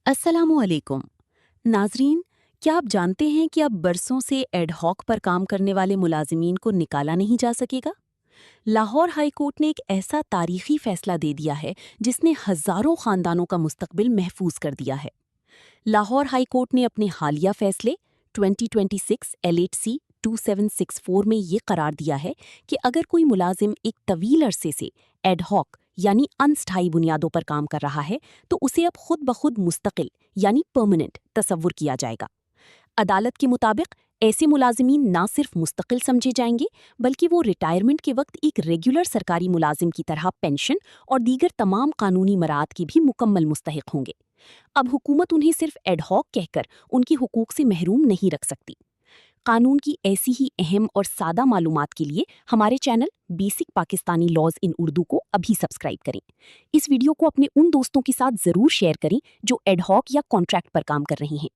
अस्सलामुअलैकुम नाजरीन, क्या आप जानते हैं कि अब बरसों से एड हॉक पर काम करने वाले मुलाजिमीन को निकाला नहीं जा सकेगा। लाहौर हाई कोर्ट ने एक ऐसा तारीखी फैसला दे दिया है जिसने हजारों खानदानों का मुस्तकबिल महफूज कर दिया है। लाहौर हाई कोर्ट ने अपने हालिया फैसले 2026 LHC 2764 में ये करार दिया है कि अगर कोई मुलाजिम एक तवील अरसे से एड हॉक यानी अनस्थायी बुनियादों पर काम कर रहा है तो उसे अब खुद ब खुद मुस्तकिल यानी परमानेंट तसव्वुर किया जाएगा। अदालत के मुताबिक ऐसे मुलाजिमीन ना सिर्फ मुस्तकिल समझे जाएंगे बल्कि वो रिटायरमेंट के वक्त एक रेगुलर सरकारी मुलाजिम की तरह पेंशन और दीगर तमाम कानूनी मराहत की भी मुकम्मल मुस्तहिक होंगे। अब हुकूमत उन्हें सिर्फ एड हॉक कहकर उनकी हुकूक से महरूम नहीं रख सकती। कानून की ऐसी ही अहम और सादा मालूमात के लिए हमारे चैनल बेसिक पाकिस्तानी लॉज इन उर्दू को अभी सब्सक्राइब करें। इस वीडियो को अपने उन दोस्तों के साथ जरूर शेयर करें जो एड हॉक या कॉन्ट्रैक्ट पर काम कर रहे हैं।